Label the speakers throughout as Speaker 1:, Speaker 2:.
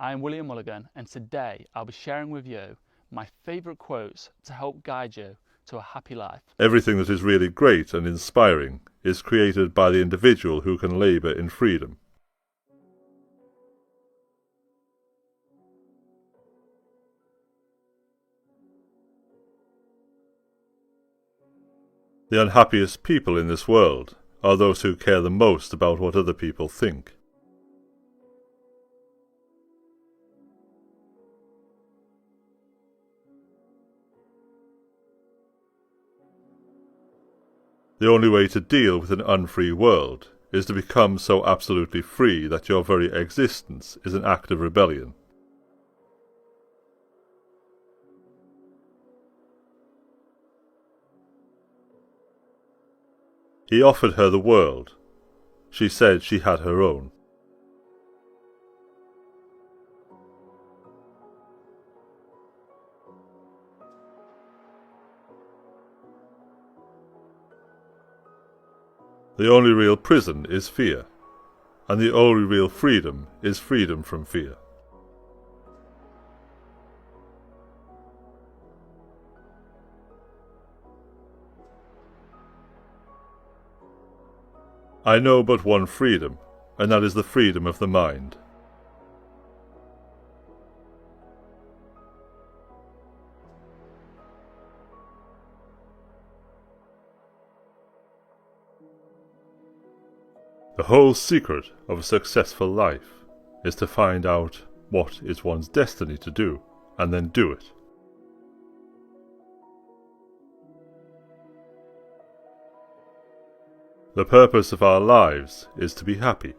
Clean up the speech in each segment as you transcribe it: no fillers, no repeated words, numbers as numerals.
Speaker 1: I'm William Mulligan, and today I'll be sharing with you my favourite quotes to help guide you to a happy life.
Speaker 2: Everything that is really great and inspiring is created by the individual who can labour in freedom. The unhappiest people in this world are those who care the most about what other people think. The only way to deal with an unfree world is to become so absolutely free that your very existence is an act of rebellion. He offered her the world. She said she had her own. The only real prison is fear, and the only real freedom is freedom from fear. I know but one freedom, and that is the freedom of the mind. The whole secret of a successful life is to find out what is one's destiny to do, and then do it. The purpose of our lives is to be happy.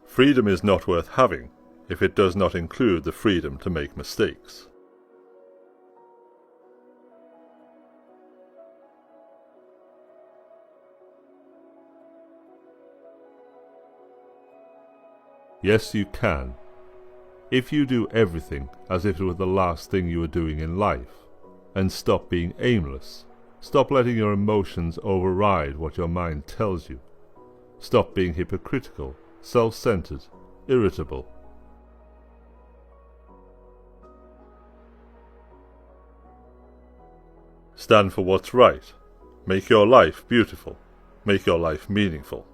Speaker 2: Freedom is not worth having if it does not include the freedom to make mistakes. Yes, you can. If you do everything as if it were the last thing you were doing in life, and stop being aimless, stop letting your emotions override what your mind tells you, stop being hypocritical, self-centered, irritable. Stand for what's right. Make your life beautiful. Make your life meaningful.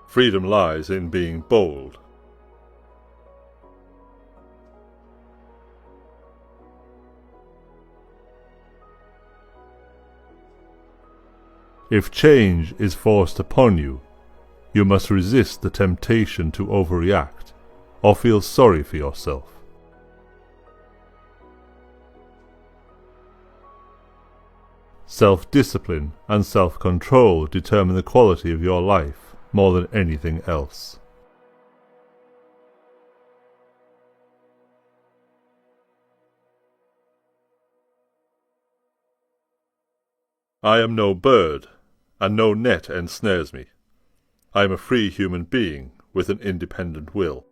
Speaker 2: Freedom lies in being bold. If change is forced upon you, you must resist the temptation to overreact or feel sorry for yourself. Self-discipline and self-control determine the quality of your life more than anything else. I am no bird, and no net ensnares me. I am a free human being with an independent will.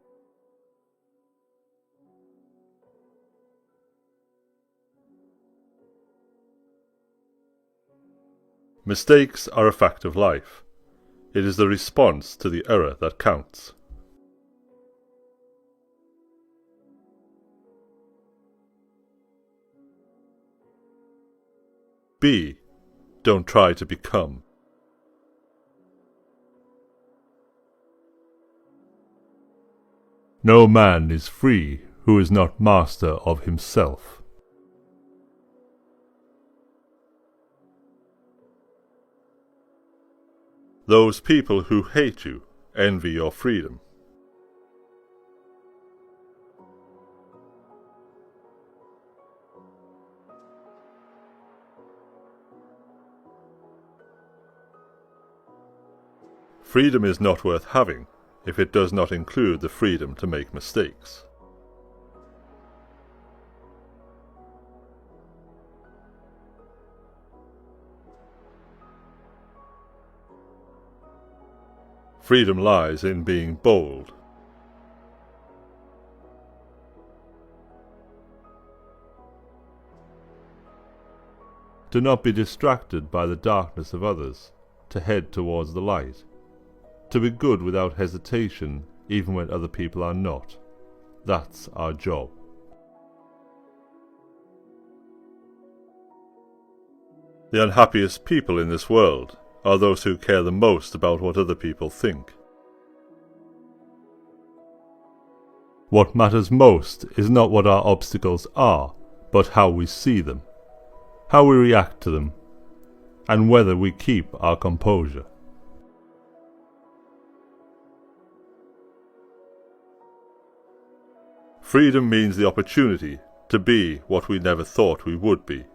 Speaker 2: Mistakes are a fact of life. It is the response to the error that counts. Be. Don't try to become. No man is free who is not master of himself. Those people who hate you envy your freedom. Freedom is not worth having if it does not include the freedom to make mistakes. Freedom lies in being bold. Do not be distracted by the darkness of others, to head towards the light. To be good without hesitation, even when other people are not. That's our job. The unhappiest people in this world are those who care the most about what other people think. What matters most is not what our obstacles are, but how we see them, how we react to them, and whether we keep our composure. Freedom means the opportunity to be what we never thought we would be.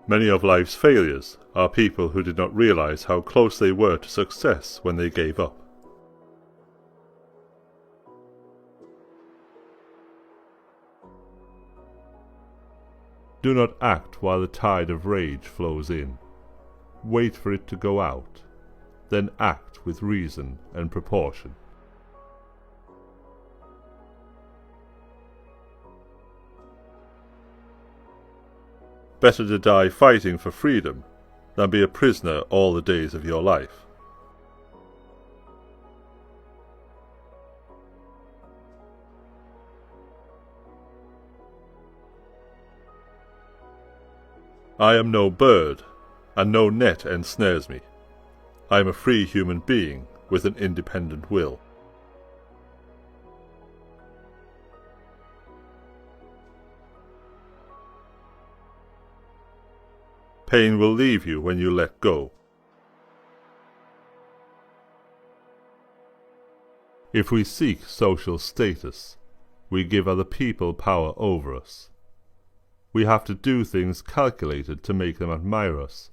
Speaker 2: Many of life's failures are people who did not realize how close they were to success when they gave up. Do not act while the tide of rage flows in. Wait for it to go out, then act with reason and proportion. Better to die fighting for freedom than be a prisoner all the days of your life. I am no bird, and no net ensnares me. I am a free human being with an independent will. Pain will leave you when you let go. If we seek social status, we give other people power over us. We have to do things calculated to make them admire us,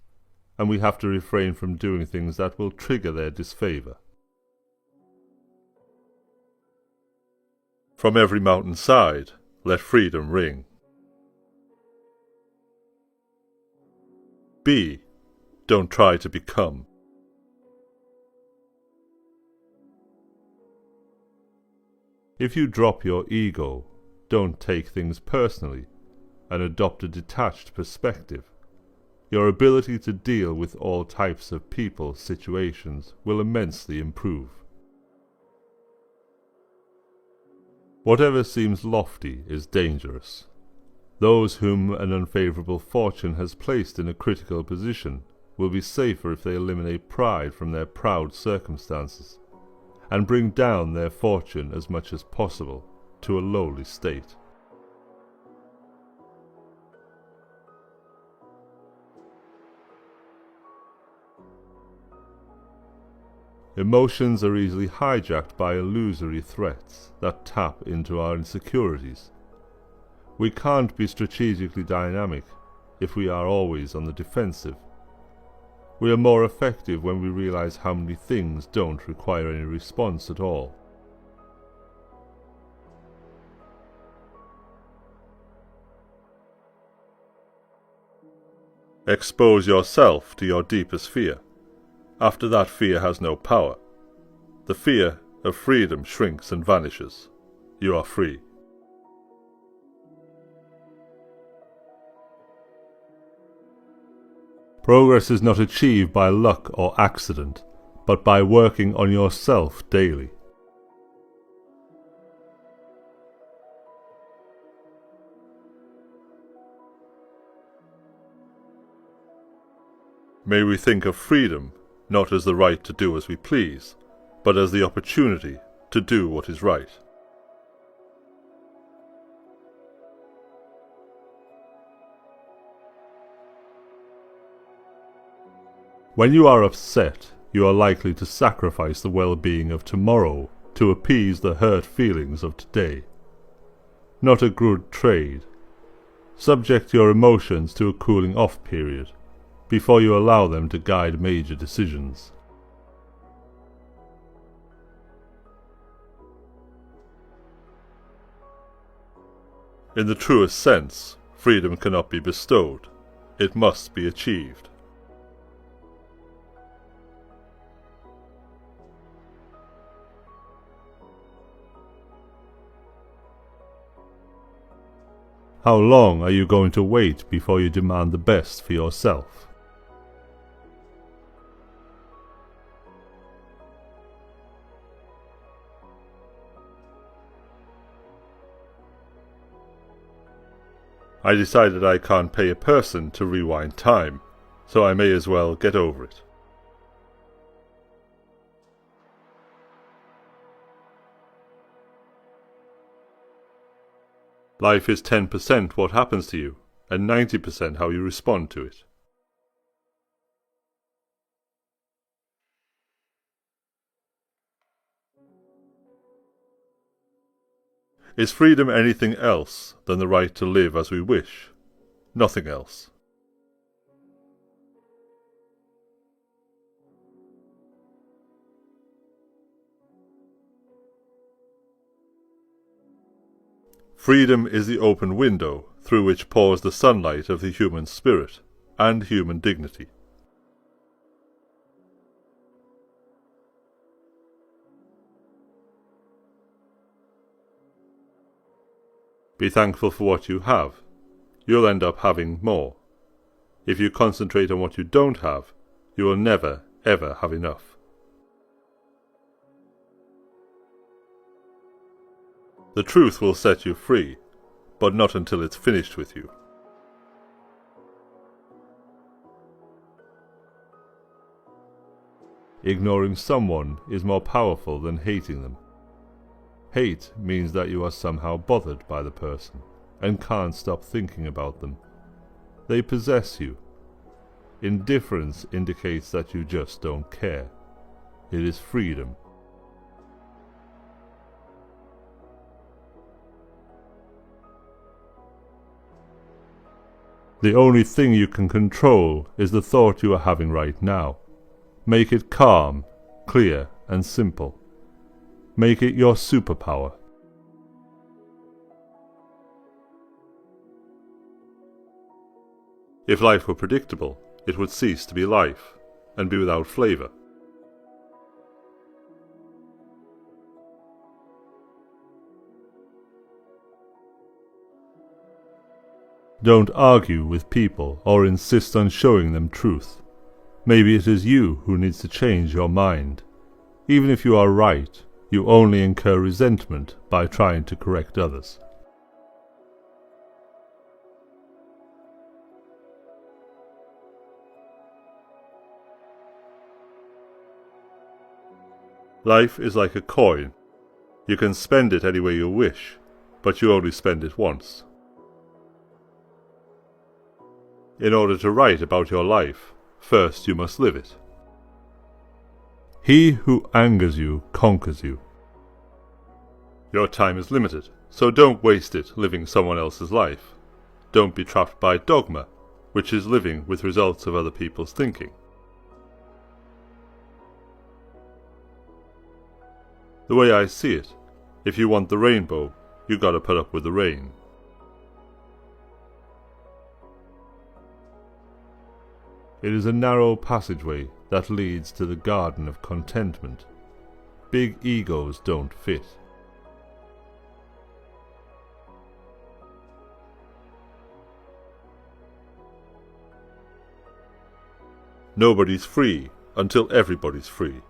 Speaker 2: and we have to refrain from doing things that will trigger their disfavour. From every mountainside, let freedom ring. Be, don't try to become. If you drop your ego, don't take things personally, and adopt a detached perspective, your ability to deal with all types of people, situations will immensely improve. Whatever seems lofty is dangerous. Those whom an unfavourable fortune has placed in a critical position will be safer if they eliminate pride from their proud circumstances, and bring down their fortune as much as possible to a lowly state. Emotions are easily hijacked by illusory threats that tap into our insecurities. We can't be strategically dynamic if we are always on the defensive. We are more effective when we realize how many things don't require any response at all. Expose yourself to your deepest fear. After that, fear has no power. The fear of freedom shrinks and vanishes. You are free. Progress is not achieved by luck or accident, but by working on yourself daily. May we think of freedom not as the right to do as we please, but as the opportunity to do what is right. When you are upset, you are likely to sacrifice the well-being of tomorrow to appease the hurt feelings of today. Not a good trade. Subject your emotions to a cooling-off period before you allow them to guide major decisions. In the truest sense, Freedom cannot be bestowed. It must be achieved. How long are you going to wait before you demand the best for yourself? I decided I can't pay a person to rewind time, so I may as well get over it. Life is 10% what happens to you, and 90% how you respond to it. Is freedom anything else than the right to live as we wish? Nothing else. Freedom is the open window through which pours the sunlight of the human spirit and human dignity. Be thankful for what you have. You'll end up having more. If you concentrate on what you don't have, you will never, ever have enough. The truth will set you free, but not until it's finished with you. Ignoring someone is more powerful than hating them. Hate means that you are somehow bothered by the person and can't stop thinking about them. They possess you. Indifference indicates that you just don't care. It is freedom. The only thing you can control is the thought you are having right now. Make it calm, clear, and simple. Make it your superpower. If life were predictable, it would cease to be life, and be without flavour. Don't argue with people or insist on showing them truth. Maybe it is you who needs to change your mind. Even if you are right, you only incur resentment by trying to correct others. Life is like a coin. You can spend it any way you wish, but you only spend it once. In order to write about your life, first you must live it. He who angers you conquers you. Your time is limited, so don't waste it living someone else's life. Don't be trapped by dogma, which is living with results of other people's thinking. The way I see it, if you want the rainbow, you gotta put up with the rain. It is a narrow passageway that leads to the garden of contentment. Big egos don't fit. Nobody's free until everybody's free.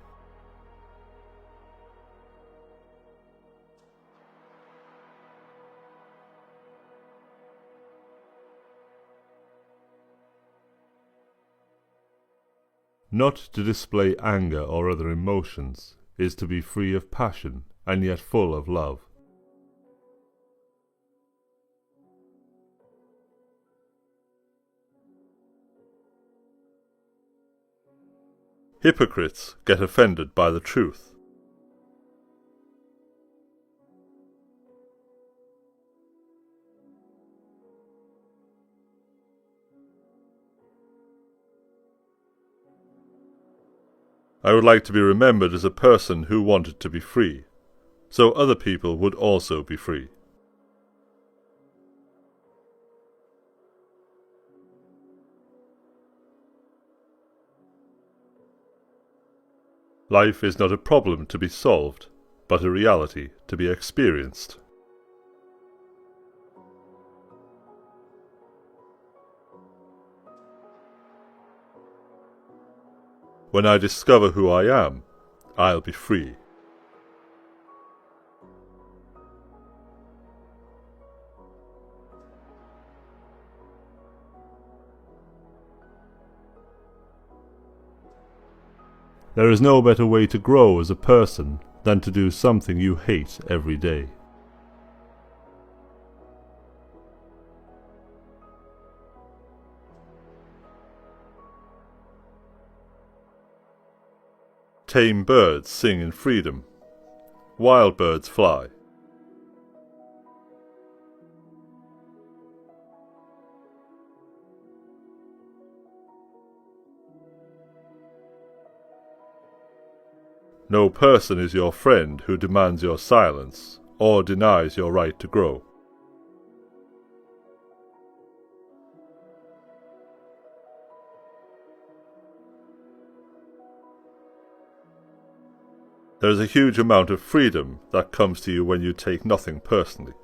Speaker 2: Not to display anger or other emotions is to be free of passion and yet full of love. Hypocrites get offended by the truth. I would like to be remembered as a person who wanted to be free, so other people would also be free. Life is not a problem to be solved, but a reality to be experienced. When I discover who I am, I'll be free. There is no better way to grow as a person than to do something you hate every day. Tame birds sing in freedom. Wild birds fly. No person is your friend who demands your silence or denies your right to grow. There is a huge amount of freedom that comes to you when you take nothing personally.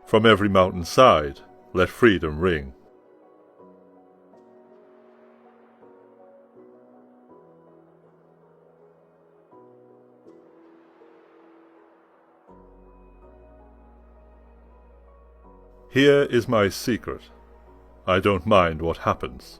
Speaker 2: From every mountainside, let freedom ring. Here is my secret. I don't mind what happens.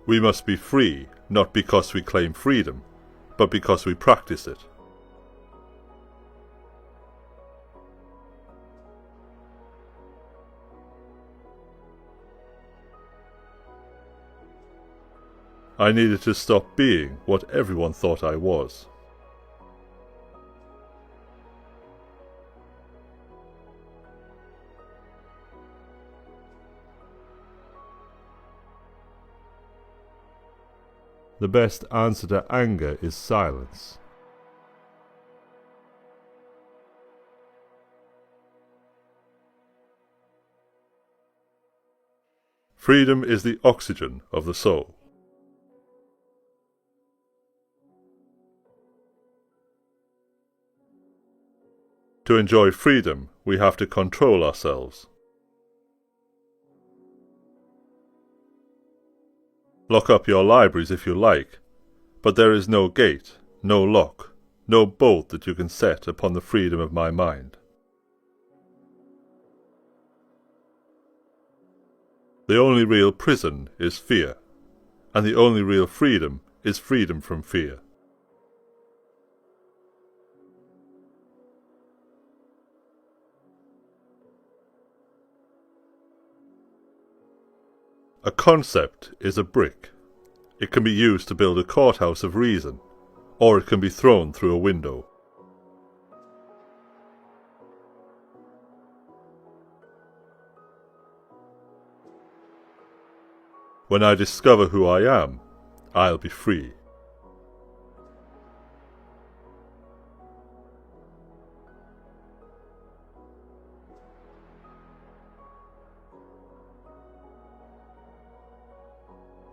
Speaker 2: We must be free, not because we claim freedom, but because we practice it. I needed to stop being what everyone thought I was. The best answer to anger is silence. Freedom is the oxygen of the soul. To enjoy freedom, we have to control ourselves. Lock up your libraries if you like, but there is no gate, no lock, no bolt that you can set upon the freedom of my mind. The only real prison is fear, and the only real freedom is freedom from fear. A concept is a brick. It can be used to build a courthouse of reason, or it can be thrown through a window. When I discover who I am, I'll be free.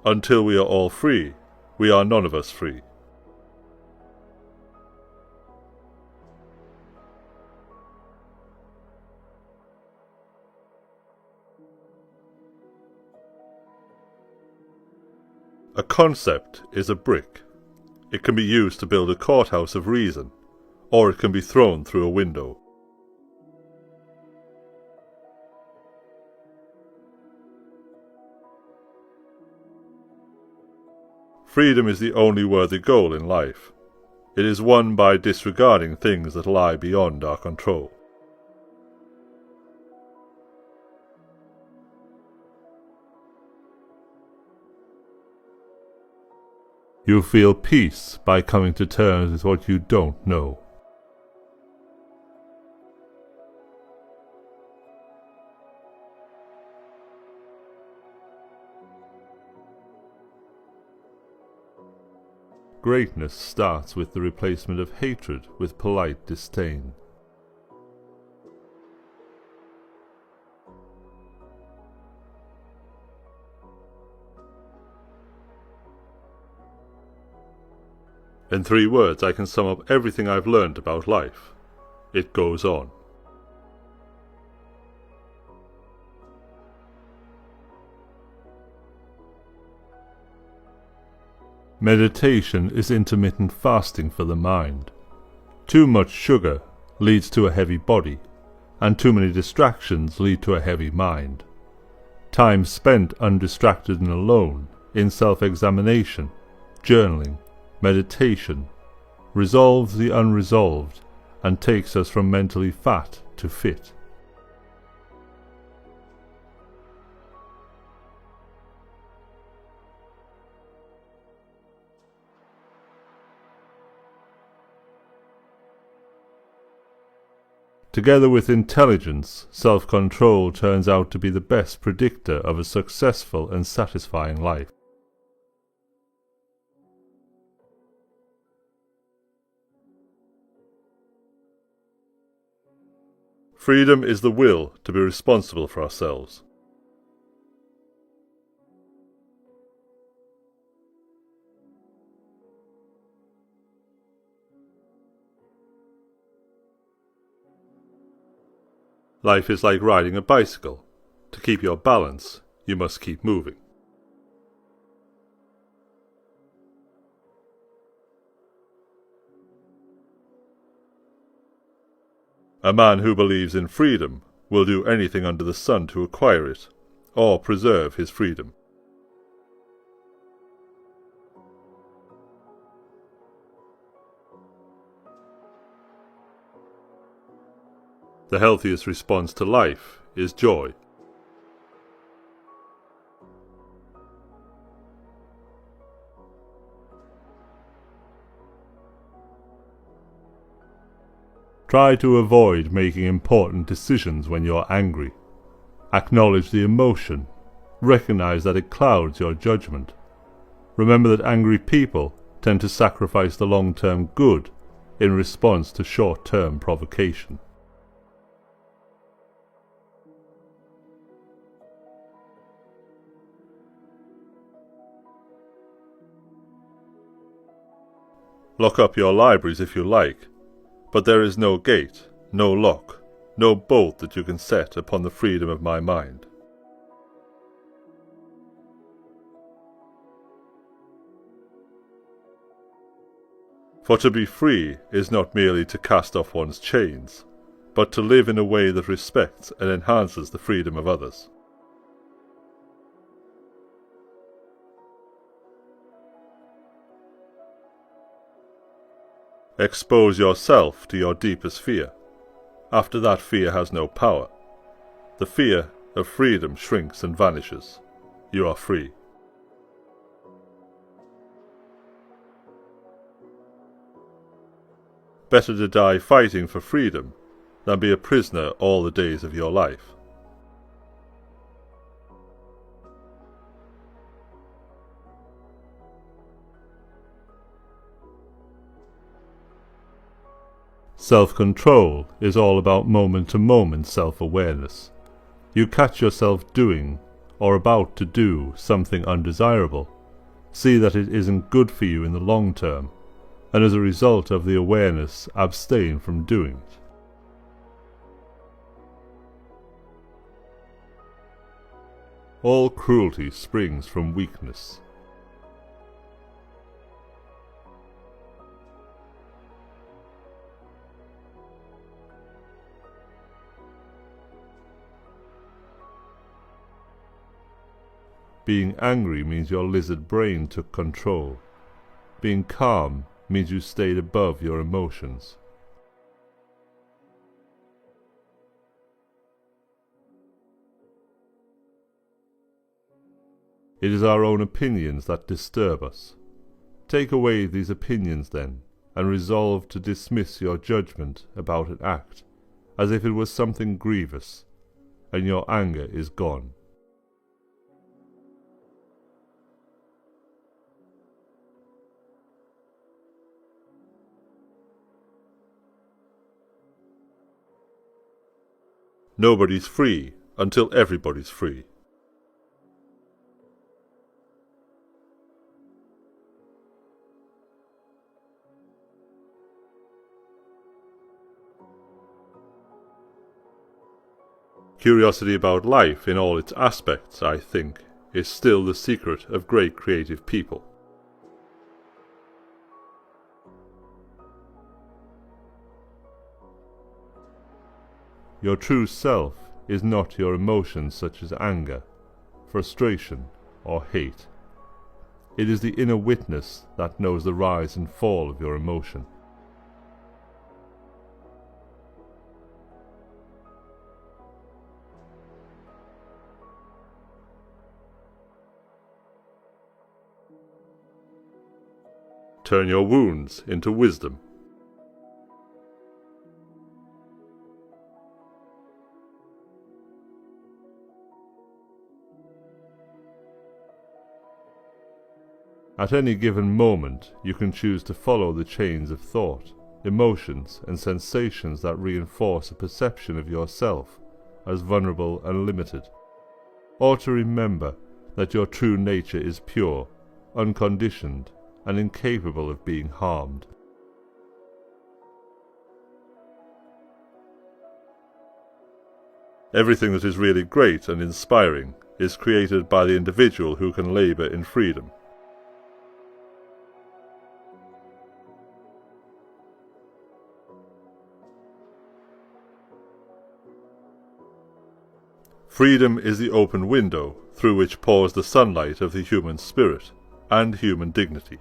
Speaker 2: Until we are all free, we are none of us free. A concept is a brick. It can be used to build a courthouse of reason, or it can be thrown through a window. Freedom is the only worthy goal in life. It is won by disregarding things that lie beyond our control. You feel peace by coming to terms with what you don't know. Greatness starts with the replacement of hatred with polite disdain. In 3 words, I can sum up everything I've learned about life. It goes on. Meditation is intermittent fasting for the mind. Too much sugar leads to a heavy body, and too many distractions lead to a heavy mind. Time spent undistracted and alone, in self-examination, journaling, meditation, resolves the unresolved and takes us from mentally fat to fit. Together with intelligence, self-control turns out to be the best predictor of a successful and satisfying life. Freedom is the will to be responsible for ourselves. Life is like riding a bicycle. To keep your balance, you must keep moving. A man who believes in freedom will do anything under the sun to acquire it, or preserve his freedom. The healthiest response to life is joy. Try to avoid making important decisions when you're angry. Acknowledge the emotion. Recognize that it clouds your judgment. Remember that angry people tend to sacrifice the long-term good in response to short-term provocation. Lock up your libraries if you like, but there is no gate, no lock, no bolt that you can set upon the freedom of my mind. For to be free is not merely to cast off one's chains, but to live in a way that respects and enhances the freedom of others. Expose yourself to your deepest fear. After that, fear has no power. The fear of freedom shrinks and vanishes. You are free. Better to die fighting for freedom than be a prisoner all the days of your life. Self-control is all about moment-to-moment self-awareness. You catch yourself doing or about to do something undesirable, see that it isn't good for you in the long term, and as a result of the awareness, abstain from doing it. All cruelty springs from weakness. Being angry means your lizard brain took control. Being calm means you stayed above your emotions. It is our own opinions that disturb us. Take away these opinions then, and resolve to dismiss your judgment about an act, as if it was something grievous, and your anger is gone. Nobody's free until everybody's free. Curiosity about life in all its aspects, I think, is still the secret of great creative people. Your true self is not your emotions such as anger, frustration, or hate. It is the inner witness that knows the rise and fall of your emotion. Turn your wounds into wisdom. At any given moment, you can choose to follow the chains of thought, emotions, and sensations that reinforce a perception of yourself as vulnerable and limited, or to remember that your true nature is pure, unconditioned, and incapable of being harmed. Everything that is really great and inspiring is created by the individual who can labour in freedom. Freedom is the open window through which pours the sunlight of the human spirit and human dignity.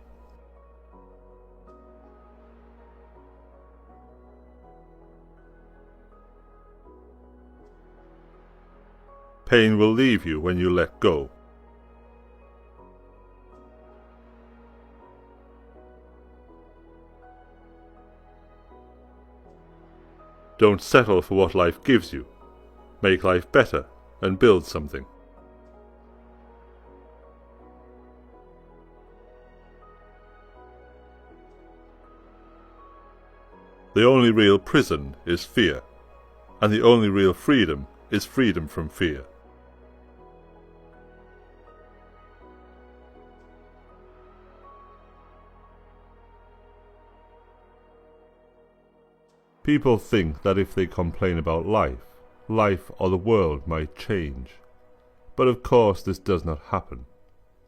Speaker 2: Pain will leave you when you let go. Don't settle for what life gives you. Make life better and build something. The only real prison is fear, and the only real freedom is freedom from fear. People think that if they complain about life or the world might change. But of course this does not happen.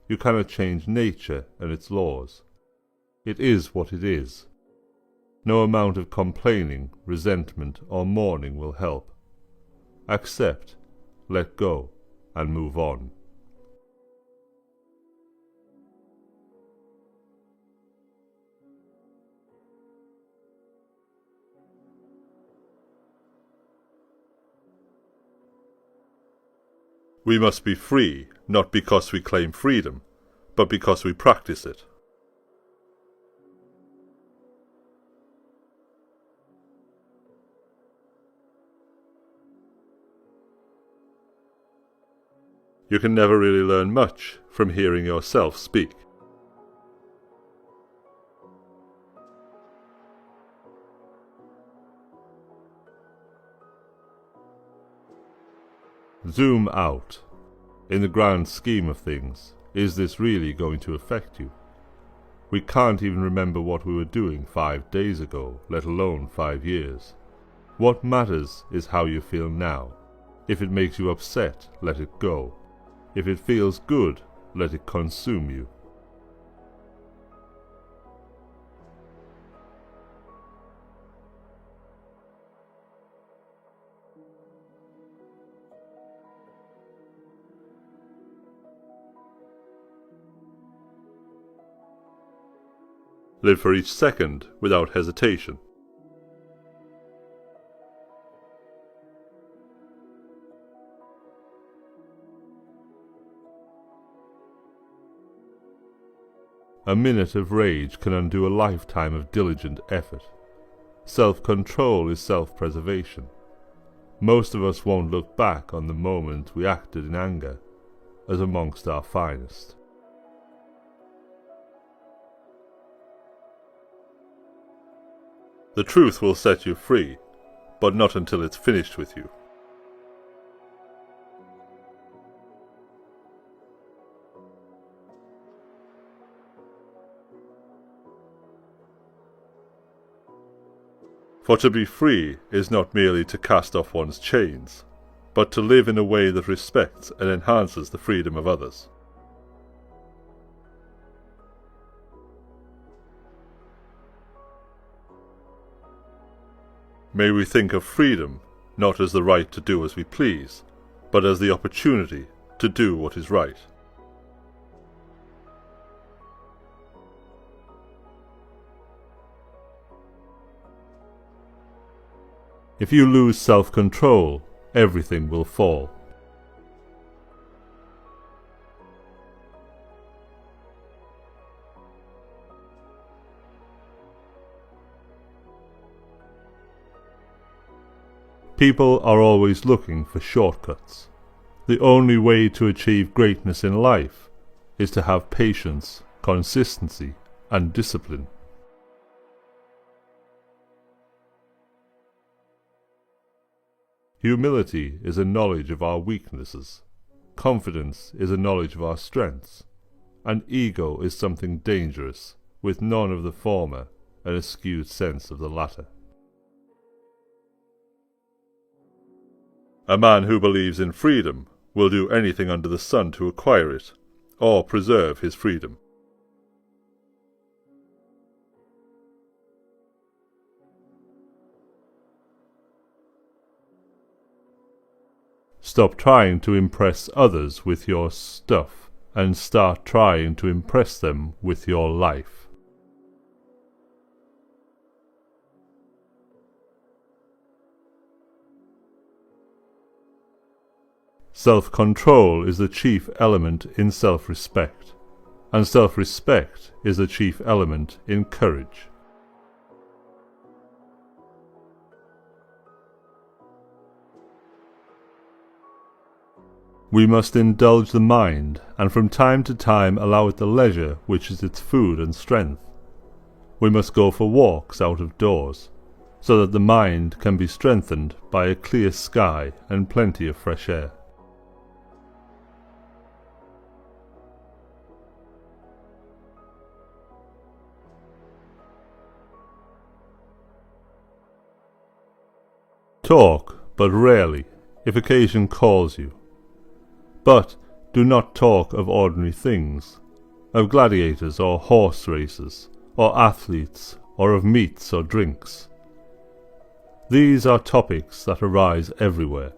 Speaker 2: You cannot change nature and its laws. It is what it is. No amount of complaining, resentment, or mourning will help. Accept, let go, and move on. We must be free, not because we claim freedom, but because we practice it. You can never really learn much from hearing yourself speak. Zoom out. In the grand scheme of things, is this really going to affect you? We can't even remember what we were doing 5 days ago, let alone 5 years. What matters is how you feel now. If it makes you upset, let it go. If it feels good, let it consume you. Live for each second without hesitation. A minute of rage can undo a lifetime of diligent effort. Self-control is self-preservation. Most of us won't look back on the moment we acted in anger as amongst our finest. The truth will set you free, but not until it's finished with you. For to be free is not merely to cast off one's chains, but to live in a way that respects and enhances the freedom of others. May we think of freedom not as the right to do as we please, but as the opportunity to do what is right. If you lose self-control, everything will fall. People are always looking for shortcuts. The only way to achieve greatness in life is to have patience, consistency, and discipline. Humility is a knowledge of our weaknesses. Confidence is a knowledge of our strengths. And ego is something dangerous, with none of the former and a skewed sense of the latter. A man who believes in freedom will do anything under the sun to acquire it, or preserve his freedom. Stop trying to impress others with your stuff and start trying to impress them with your life. Self-control is the chief element in self-respect, and self-respect is the chief element in courage. We must indulge the mind, and from time to time allow it the leisure which is its food and strength. We must go for walks out of doors, so that the mind can be strengthened by a clear sky and plenty of fresh air. Talk, but rarely, if occasion calls you. But do not talk of ordinary things, of gladiators or horse races, or athletes, or of meats or drinks. These are topics that arise everywhere,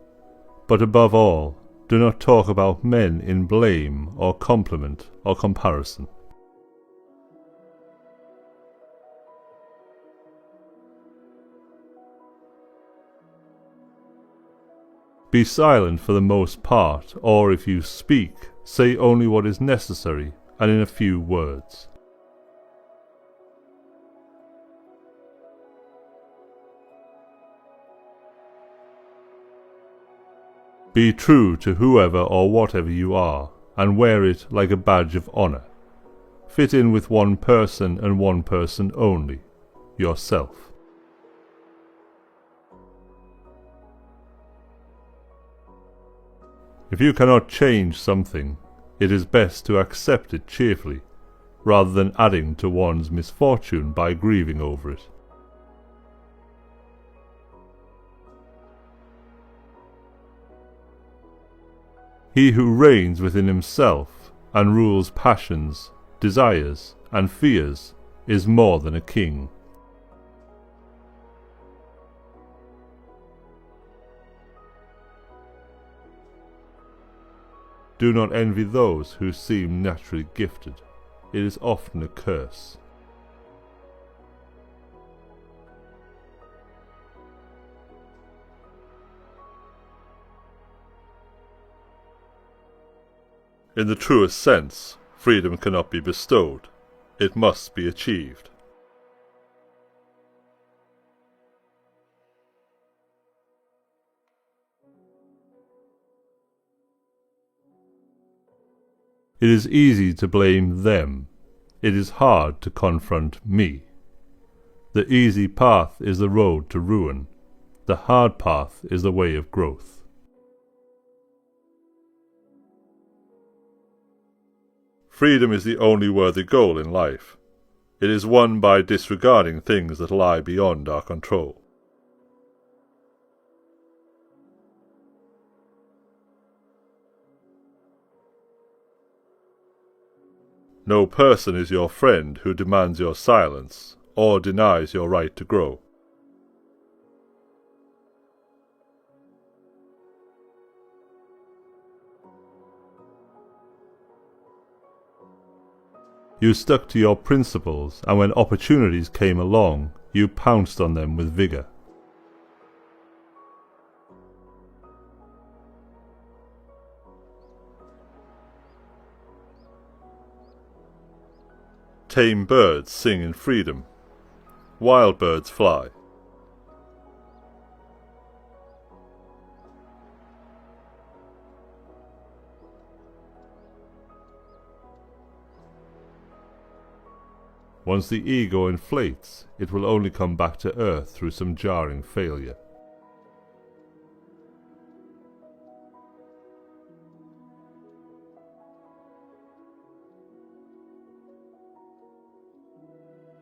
Speaker 2: but above all, do not talk about men in blame or compliment or comparison. Be silent for the most part, or if you speak, say only what is necessary and in a few words. Be true to whoever or whatever you are, and wear it like a badge of honour. Fit in with one person and one person only, yourself. If you cannot change something, it is best to accept it cheerfully, rather than adding to one's misfortune by grieving over it. He who reigns within himself and rules passions, desires, and fears is more than a king. Do not envy those who seem naturally gifted. It is often a curse. In the truest sense, freedom cannot be bestowed. It must be achieved. It is easy to blame them. It is hard to confront me. The easy path is the road to ruin. The hard path is the way of growth. Freedom is the only worthy goal in life. It is won by disregarding things that lie beyond our control. No person is your friend who demands your silence or denies your right to grow. You stuck to your principles, and when opportunities came along, you pounced on them with vigour. Tame birds sing in freedom. Wild birds fly. Once the ego inflates, it will only come back to earth through some jarring failure.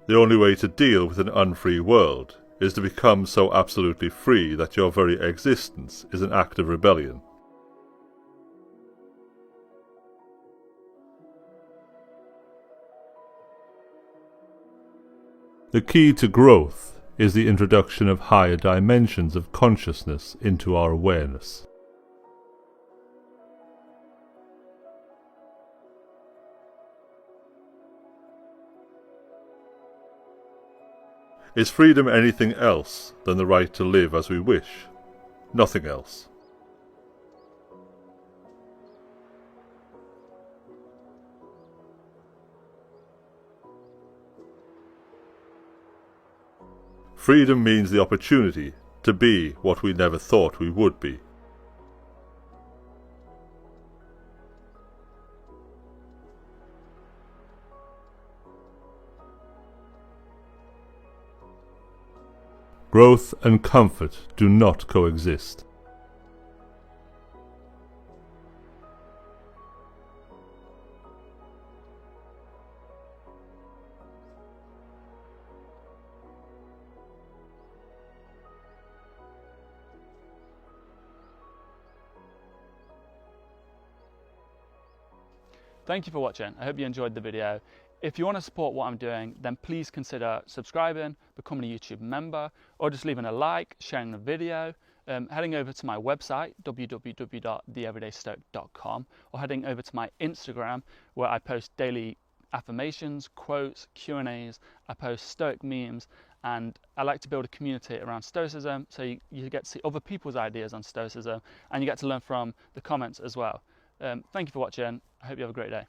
Speaker 2: The only way to deal with an unfree world is to become so absolutely free that your very existence is an act of rebellion. The key to growth is the introduction of higher dimensions of consciousness into our awareness. Is freedom anything else than the right to live as we wish? Nothing else. Freedom means the opportunity to be what we never thought we would be. Growth and comfort do not coexist.
Speaker 1: Thank you for watching. I hope you enjoyed the video. If you want to support what I'm doing, then please consider subscribing, becoming a YouTube member, or just leaving a like, sharing the video, heading over to my website, www.theeverydaystoic.com, or heading over to my Instagram, where I post daily affirmations, quotes, Q&As, I post Stoic memes, and I like to build a community around Stoicism, so you get to see other people's ideas on Stoicism, and you get to learn from the comments as well. Thank you for watching. I hope you have a great day.